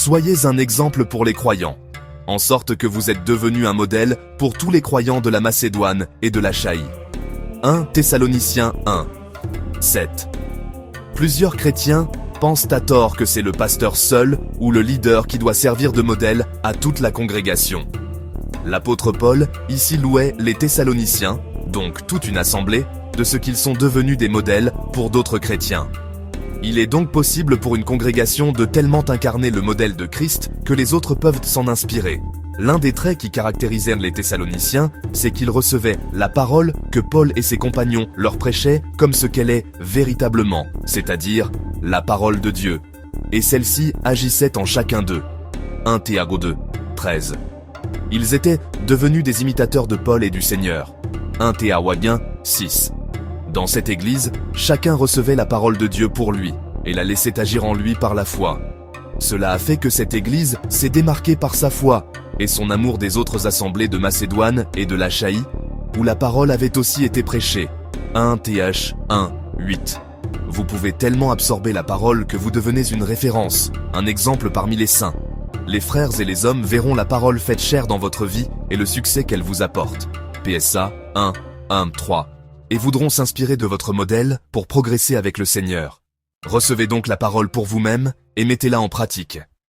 Soyez un exemple pour les croyants, en sorte que vous êtes devenus un modèle pour tous les croyants de la Macédoine et de l'Achaïe. 1 Thessaloniciens 1, 7. Plusieurs chrétiens pensent à tort que c'est le pasteur seul ou le leader qui doit servir de modèle à toute la congrégation. L'apôtre Paul ici louait les Thessaloniciens, donc toute une assemblée, de ce qu'ils sont devenus des modèles pour d'autres chrétiens. Il est donc possible pour une congrégation de tellement incarner le modèle de Christ que les autres peuvent s'en inspirer. L'un des traits qui caractérisèrent les Thessaloniciens, c'est qu'ils recevaient la parole que Paul et ses compagnons leur prêchaient comme ce qu'elle est véritablement, c'est-à-dire la parole de Dieu. Et celle-ci agissait en chacun d'eux. 1 Théago 2, 13. Ils étaient devenus des imitateurs de Paul et du Seigneur. 1 Théaouagiens 6. Dans cette église, chacun recevait la parole de Dieu pour lui et la laissait agir en lui par la foi. Cela a fait que cette église s'est démarquée par sa foi et son amour des autres assemblées de Macédoine et de l'Achaïe, où la parole avait aussi été prêchée. 1 Th 1, 8. Vous pouvez tellement absorber la parole que vous devenez une référence, un exemple parmi les saints. Les frères et les hommes verront la parole faite chair dans votre vie et le succès qu'elle vous apporte. PSA 1, 1, 3. Et voudront s'inspirer de votre modèle pour progresser avec le Seigneur. Recevez donc la parole pour vous-même et mettez-la en pratique.